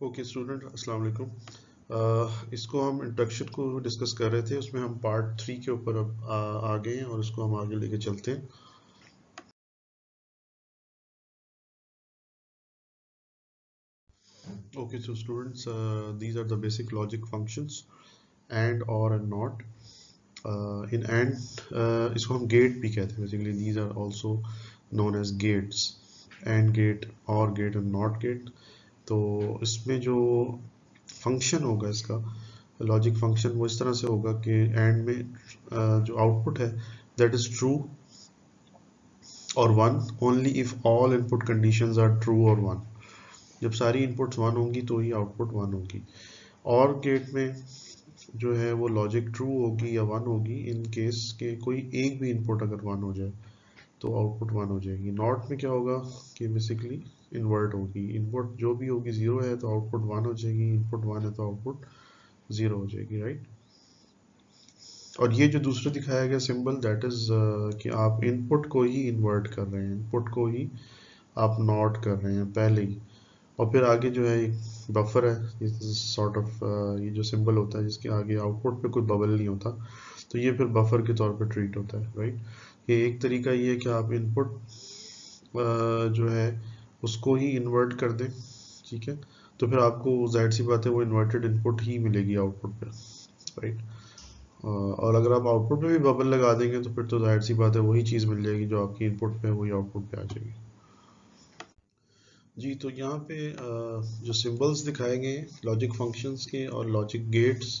Okay student, अस्सलाम वालेकुम। इसको हम इंट्रोडक्शन को डिस्कस कर रहे थे, उसमें हम पार्ट 3 के ऊपर अब आ गए हैं और इसको हम आगे लेके चलते हैं। Okay so students, these are the basic logic functions and or and not. इन एंड इसको हम गेट भी कहते हैं। Basically these are also known as gates, and gate, or gate and not gate. तो इसमें जो फंक्शन होगा इसका लॉजिक फंक्शन वो इस तरह से होगा कि एंड में जो आउटपुट है that is true or one only if all input conditions are true or one. जब सारी इनपुट्स वन होंगी तो ही आउटपुट वन होगी। और गेट में जो है वो लॉजिक ट्रू होगी या वन होगी इन केस के कोई एक भी इनपुट अगर वन हो जाए तो आउटपुट वन हो जाएगी। नॉट में क्या होगा कि बेसिकली इन्वर्ट होगी, इनपुट जो भी होगी जीरो है तो आउटपुट वन हो जाएगी, इनपुट वन है तो आउटपुट जीरो हो जाएगी, राइट। और ये जो दूसरा दिखाया गया सिंबल दैट इज कि आप इनपुट को ही इन्वर्ट कर रहे हैं, इनपुट को ही आप नॉट कर रहे हैं पहले ही। और फिर आगे जो है एक बफर है, सॉर्ट ऑफ ये जो सिंबल होता है जिसके आगे आउटपुट पे कोई बबल नहीं होता, तो ये फिर बफर के तौर पे ट्रीट होता है, राइट। ये एक तरीका ये है कि आप इनपुट जो है उसको ही इन्वर्ट कर दें, ठीक है। तो फिर आपको जाहिर सी बात है वो इन्वर्टेड इनपुट ही मिलेगी आउटपुट पे, राइट। और अगर आप आउटपुट पे भी बबल लगा देंगे तो फिर तो जाहिर सी बात है वही चीज़ मिल जाएगी जो आपकी इनपुट पे है वही आउटपुट पे आ जाएगी। जी, तो यहाँ पे जो सिंबल्स दिखाए गए हैं लॉजिक फंक्शंस के और लॉजिक गेट्स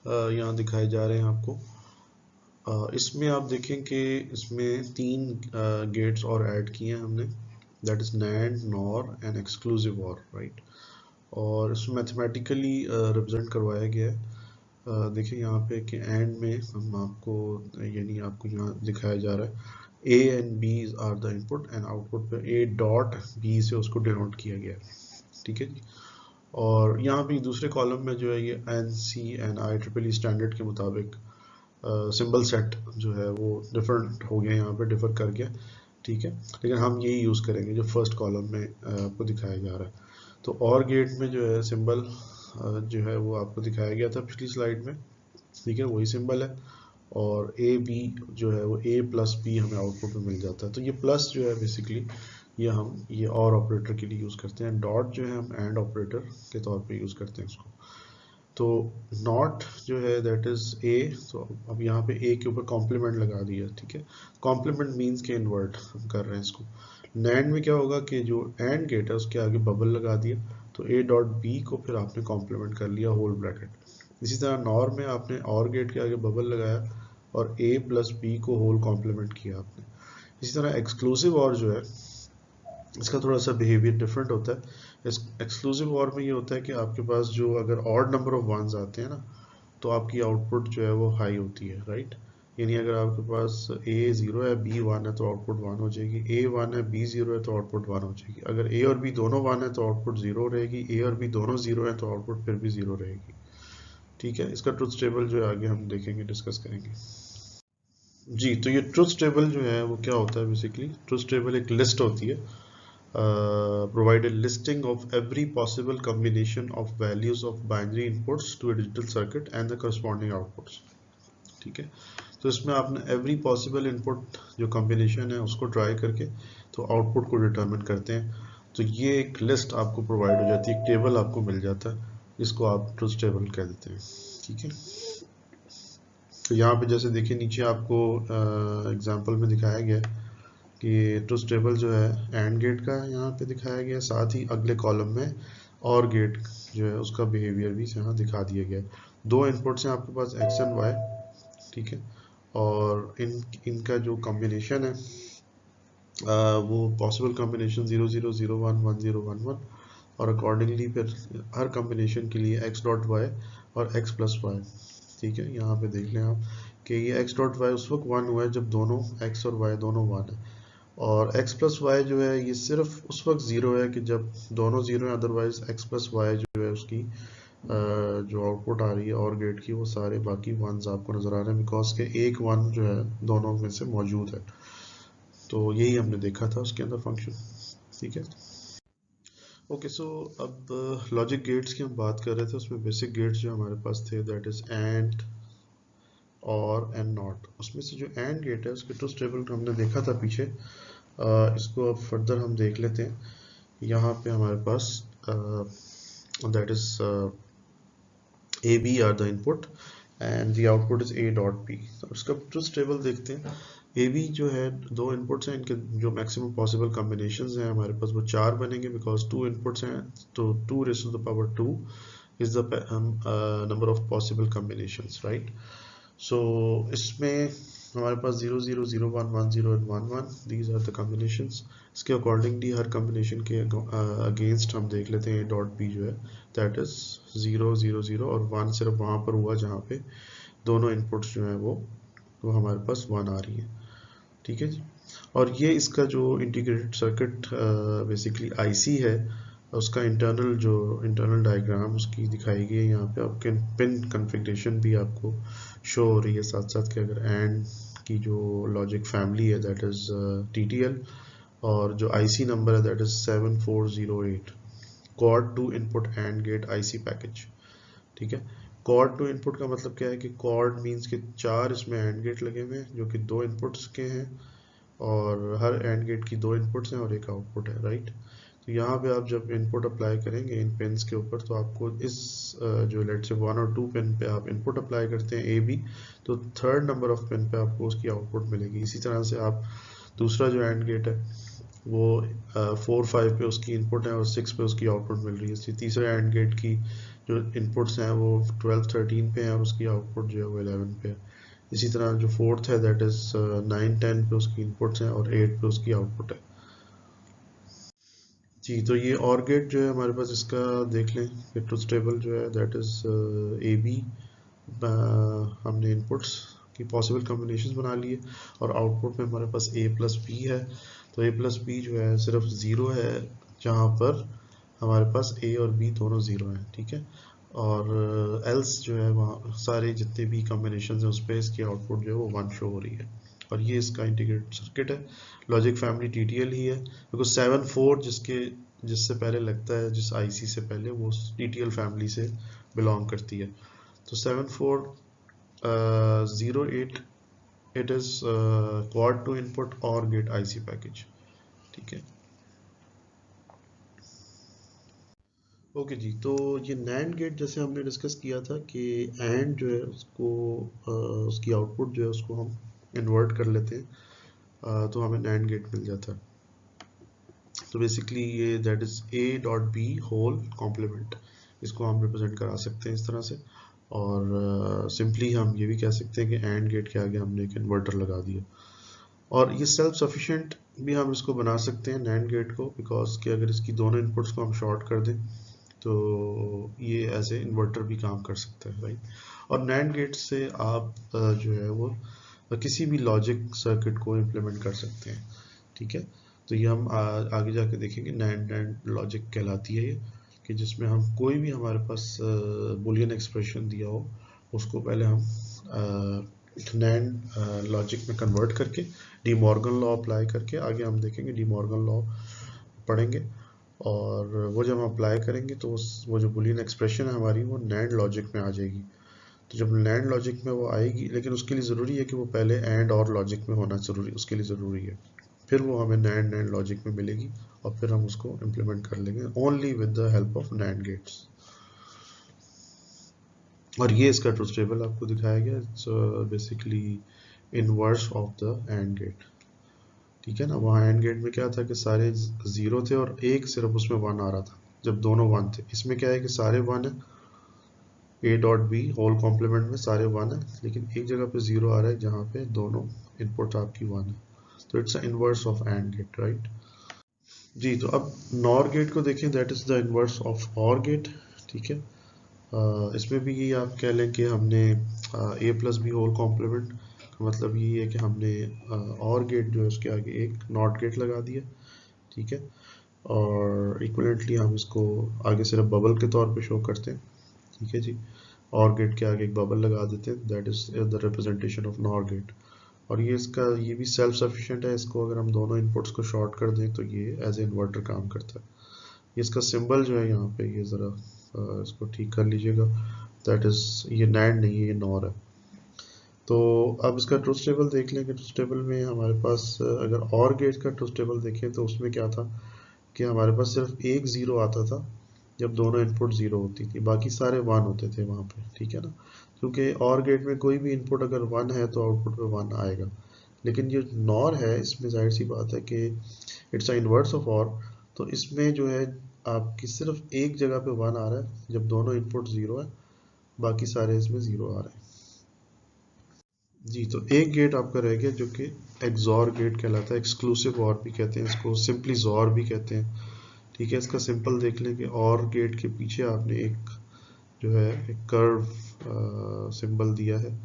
यहाँ दिखाए जा रहे हैं आपको। इसमें आप देखें कि इसमें तीन गेट्स और ऐड किए हैं हमने, that is NAND, nor and exclusive और, राइट। और इसमें मैथमेटिकली रिप्रेजेंट करवाया गया है। देखिए यहाँ पे कि एंड में हम आपको यानी आपको यहाँ दिखाया जा रहा है A and B are the input and output पे ए डॉट बी से उसको डिनोट किया गया है, ठीक है जी। और यहाँ पे दूसरे कॉलम में जो है ये ANSI and I triple E standard के मुताबिक सिंबल सेट जो है वो डिफरेंट हो गया, यहाँ पे डिफर कर गया, ठीक है। लेकिन हम यही यूज़ करेंगे जो फर्स्ट कॉलम में आपको दिखाया जा रहा है। तो और गेट में जो है सिंबल जो है वो आपको दिखाया गया था पिछली स्लाइड में, ठीक है, वही सिंबल है। और ए बी जो है वो ए प्लस बी हमें आउटपुट में मिल जाता है। तो ये प्लस जो है बेसिकली ये हम ये और ऑपरेटर के लिए यूज़ करते हैं, डॉट जो है हम एंड ऑपरेटर के तौर पे यूज़ करते हैं इसको। तो नॉट जो है दैट इज ए, तो अब यहाँ पे ए के ऊपर कॉम्प्लीमेंट लगा दिया, ठीक है। कॉम्प्लीमेंट मीन्स के इन्वर्ट हम कर रहे हैं इसको। नैंड में क्या होगा कि जो एंड गेट है उसके आगे बबल लगा दिया, तो ए डॉट बी को फिर आपने कॉम्प्लीमेंट कर लिया होल ब्रैकेट। इसी तरह नॉर में आपने और गेट के आगे बबल लगाया और ए प्लस बी को होल कॉम्प्लीमेंट किया आपने। इसी तरह एक्सक्लूसिव और जो है इसका थोड़ा सा बिहेवियर डिफरेंट होता है। एक्सक्लूसिव और में ये होता है कि आपके पास जो अगर ऑड नंबर ऑफ वंस आते हैं ना तो आपकी आउटपुट जो है वो हाई होती है, राइट। यानी अगर आपके पास ए ज़ीरो है बी वन है तो आउटपुट वन हो जाएगी, ए वन है बी ज़ीरो है तो आउटपुट वन हो जाएगी। अगर ए और बी दोनों वन है तो आउटपुट ज़ीरो रहेगी, ए और बी दोनों ज़ीरो है तो आउटपुट फिर भी ज़ीरो रहेगी, ठीक है। इसका ट्रुथ टेबल जो है आगे हम देखेंगे, डिस्कस करेंगे। जी, तो ये ट्रुथ टेबल जो है वो क्या होता है, बेसिकली ट्रुथ टेबल एक लिस्ट होती है, provide a listing of every possible combination of values of binary inputs to a digital circuit and the corresponding outputs, ठीक है। तो इसमें आपने every possible input जो combination है उसको ट्राई करके तो आउटपुट को डिटरमिन करते हैं। तो ये एक लिस्ट आपको प्रोवाइड हो जाती है, एक टेबल आपको मिल जाता है, जिसको आप ट्रुथ टेबल कह देते हैं, ठीक है। तो यहाँ पे जैसे देखिए नीचे आपको एग्जाम्पल में दिखाया गया है कि ट्रुथ टेबल जो है एंड गेट का यहाँ पे दिखाया गया, साथ ही अगले कॉलम में और गेट जो है उसका बिहेवियर भी यहाँ दिखा दिया गया है। दो इनपुट्स हैं आपके पास एक्स एंड वाई, ठीक है। और इनका जो कॉम्बिनेशन है वो पॉसिबल कॉम्बिनेशन 00011011, और अकॉर्डिंगली फिर हर कॉम्बिनेशन के लिए एक्स डॉट वाई और एक्स प्लस वाई, ठीक है। यहाँ पे देख लें आप कि ये एक्स डॉट वाई उस वक्त वन हुआ है जब दोनों एक्स और वाई दोनों वन है, और x प्लस वाई जो है ये सिर्फ उस वक्त ज़ीरो है कि जब दोनों ज़ीरो है, अदरवाइज x प्लस वाई जो है उसकी जो आउटपुट आ रही है और गेट की वो सारे बाकी वंस आपको नज़र आ रहे हैं, बिकॉज के एक वन जो है दोनों में से मौजूद है। तो यही हमने देखा था उसके अंदर फंक्शन, ठीक है। ओके, सो अब लॉजिक गेट्स की हम बात कर रहे थे। उसमें बेसिक गेट्स जो हमारे पास थे that is and or and not. उसमें से जो एंड गेट है उसके ट्रूथ टेबल हमने देखा था पीछे। इसको अब फर्दर हम देख लेते हैं। यहाँ पे हमारे पास that is A B are the input and the output is A dot B. तो इसका ट्रूथ टेबल देखते हैं। ए बी जो है दो इनपुट्स हैं, इनके जो मैक्सिमम पॉसिबल कॉम्बिनेशंस हैं हमारे पास वो 4 बनेंगे बिकॉज 2 इनपुट्स हैं। तो 2 raise to the power 2 is the number of possible combinations, right. So इसमें हमारे पास 0 0 0 1 1 0 and 1 1 these are the combinations. इसके अकॉर्डिंगली हर कॉम्बिनेशन के अगेंस्ट हम देख लेते हैं डॉट बी जो है दैट इज 0 0 0 और 1 सिर्फ वहाँ पर हुआ जहाँ पे दोनों इनपुट्स जो हैं वो हमारे पास 1 आ रही है, ठीक है जी। और ये इसका जो इंटीग्रेटेड सर्किट बेसिकली आईसी है उसका इंटरनल डायग्राम उसकी दिखाई गई है यहाँ पे। आपके पिन कॉन्फ़िगरेशन भी आपको शो हो रही है साथ साथ कि अगर एंड की जो लॉजिक फैमिली है दैट इज टीटीएल और जो आईसी नंबर है that is 7408 quad two input and gate IC package, ठीक है। क्वाड टू इनपुट का मतलब क्या है कि क्वाड मींस कि 4 इसमें एंड गेट लगे हुए हैं जो कि 2 इनपुट्स के हैं और हर एंड गेट की 2 इनपुट्स हैं और एक आउटपुट है, राइट। तो यहाँ पे आप जब इनपुट अप्लाई करेंगे इन पिन्स के ऊपर तो आपको इस जो लेट से 1 और 2 पिन पे आप इनपुट अप्लाई करते हैं ए बी, तो थर्ड नंबर ऑफ पिन पे आपको उसकी आउटपुट मिलेगी। इसी तरह से आप दूसरा जो एंड गेट है वो 4 5 पे उसकी इनपुट है और 6 पे उसकी आउटपुट मिल रही है। तीसरे एंड गेट की जो इनपुट्स हैं वो 12 13 पे हैं और उसकी आउटपुट जो है वो 11 पे है। इसी तरह जो फोर्थ है दैट इज 9 10 पे उसकी इनपुट्स हैं और 8 पे उसकी आउटपुट है जी। तो ये और गेट जो है हमारे पास इसका देख लें कि ट्रूथ टेबल जो है दैट इज ए बी। हमने इनपुट्स की पॉसिबल कॉम्बिनेशंस बना लिए और आउटपुट में हमारे पास ए प्लस बी है। तो ए प्लस बी जो है सिर्फ ज़ीरो है जहाँ पर हमारे पास ए और बी दोनों ज़ीरो हैं, ठीक है। और एल्स जो है वहाँ सारे जितने भी कॉम्बिनेशन हैं उस पर इसकी आउटपुट जो है वो 1 शो हो रही है। और ये इसका इंटीग्रेटेड सर्किट है। लॉजिक फैमिली टीटीएल ही है बिकॉज 7 4 जिससे पहले लगता है जिस आईसी से पहले वो टीटीएल फैमिली से बिलोंग करती है। तो 7408 it is quad two input or gate IC package, ठीक है। ओके जी, तो ये नैंड गेट जैसे हमने डिस्कस किया था कि एंड जो है उसको उसकी आउटपुट जो है उसको हम इन्वर्ट कर लेते हैं तो हमें नैंड गेट मिल जाता है। तो बेसिकली ये that is A dot B whole complement, इसको हम रिप्रेजेंट करा सकते हैं इस तरह से। और सिंपली हम ये भी कह सकते हैं कि एंड गेट के आगे हमने एक इन्वर्टर लगा दिया। और ये सेल्फ सफिशिएंट भी हम इसको बना सकते हैं नैंड गेट को बिकॉज कि अगर इसकी दोनों इनपुट्स को हम शॉर्ट कर दें तो ये एज ए इन्वर्टर भी काम कर सकता है, राइट। और नैंड गेट से आप जो है वो किसी भी लॉजिक सर्किट को इम्प्लीमेंट कर सकते हैं, ठीक है। तो ये हम आगे जाके देखेंगे नैंड लॉजिक कहलाती है ये, कि जिसमें हम कोई भी हमारे पास बुलियन एक्सप्रेशन दिया हो उसको पहले हम नैंड लॉजिक में कन्वर्ट करके डी मॉर्गन लॉ अप्लाई करके आगे हम देखेंगे डी मॉर्गन लॉ पढ़ेंगे। और वो जब हम अप्लाई करेंगे तो वो जो बुलियन एक्सप्रेशन है हमारी वो नैंड लॉजिक में आ जाएगी। तो जब नैंड लॉजिक में वो आएगी लेकिन उसके लिए ज़रूरी है कि वो पहले एंड और लॉजिक में होना ज़रूरी उसके लिए ज़रूरी है, फिर वो हमें नैंड लॉजिक में मिलेगी और फिर हम उसको इम्प्लीमेंट कर लेंगे only with the help of NAND gates. और ये इसका ट्रूथ टेबल आपको दिखाया गया, it's basically inverse of the and gate, ठीक है ना। वहाँ एंड गेट में क्या था कि सारे ज़ीरो थे और एक सिर्फ उसमें 1 आ रहा था जब दोनों 1 थे। इसमें क्या है कि सारे 1 है, A dot B whole complement में सारे 1 है लेकिन एक जगह पे 0 आ रहा है जहाँ पे दोनों इनपुट आपकी 1 है। तो it's inverse of AND gate, right जी। तो अब नॉर गेट को देखें, that is the inverse of or gate, ठीक है। इसमें भी ये आप कह लें कि हमने ए प्लस बी होल कॉम्प्लीमेंट का मतलब ये है कि हमने और गेट जो है उसके आगे एक नॉट गेट लगा दिया, ठीक है। और इक्वलेंटली हम इसको आगे सिर्फ बबल के तौर पे शो करते हैं, ठीक है जी। और गेट के आगे एक बबल लगा देते हैं, that is the representation of NOR gate. और ये भी सेल्फ सफिशिएंट है, इसको अगर हम दोनों इनपुट्स को शॉर्ट कर दें तो ये एज ए इन्वर्टर काम करता है। इसका सिंबल जो है यहाँ पे, ये ज़रा इसको ठीक कर लीजिएगा, दैट इज़ ये नैंड नहीं है, ये नॉर है। तो अब इसका ट्रुथ टेबल देख लें कि ट्रुथ टेबल में हमारे पास अगर और गेट का ट्रुथ टेबल देखें तो उसमें क्या था कि हमारे पास सिर्फ एक ज़ीरो आता था जब दोनों इनपुट ज़ीरो होती थी, बाकी सारे वन होते थे वहाँ पे, ठीक है ना, क्योंकि और गेट में कोई भी इनपुट अगर वन है तो आउटपुट पे वन आएगा। लेकिन जो नॉर है इसमें जाहिर सी बात है कि इट्स अ इनवर्स ऑफ और, तो इसमें जो है आपकी सिर्फ एक जगह पे वन आ रहा है जब दोनों इनपुट ज़ीरो है, बाकी सारे इसमें ज़ीरो आ रहे हैं। जी, तो एक गेट आपका रह गया जो कि एक्सॉर गेट कहलाता है, एक्सक्लूसिव और भी कहते हैं इसको, सिंपली जॉर भी कहते हैं, ठीक है। इसका सिंपल देख लें कि और गेट के पीछे आपने एक जो है एक कर्व सिंबल दिया है,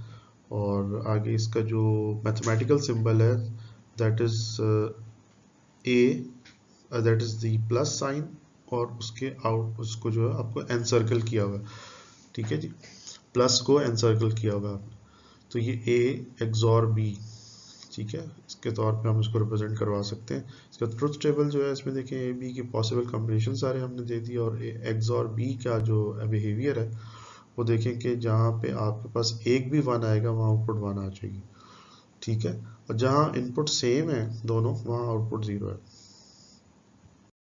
और आगे इसका जो मैथमेटिकल सिंबल है that is A, that is the plus sign, और उसके आउट उसको जो है आपको एनसर्कल किया हुआ है, ठीक है जी, प्लस को एनसर्कल किया हुआ है आपने। तो ये ए एक्सॉर बी, ठीक है, इसके तौर पे हम इसको रिप्रेजेंट करवा सकते हैं। इसका ट्रुथ टेबल जो है इसमें देखें ए बी की पॉसिबल कॉम्बिनेशन सारे हमने दे दिए, और एक्सॉर बी का जो बिहेवियर है वो देखें कि जहाँ पे आपके पास एक भी वन आएगा वहाँ आउटपुट वन आ जाएगी, ठीक है, और जहाँ इनपुट सेम है दोनों वहाँ आउटपुट ज़ीरो है।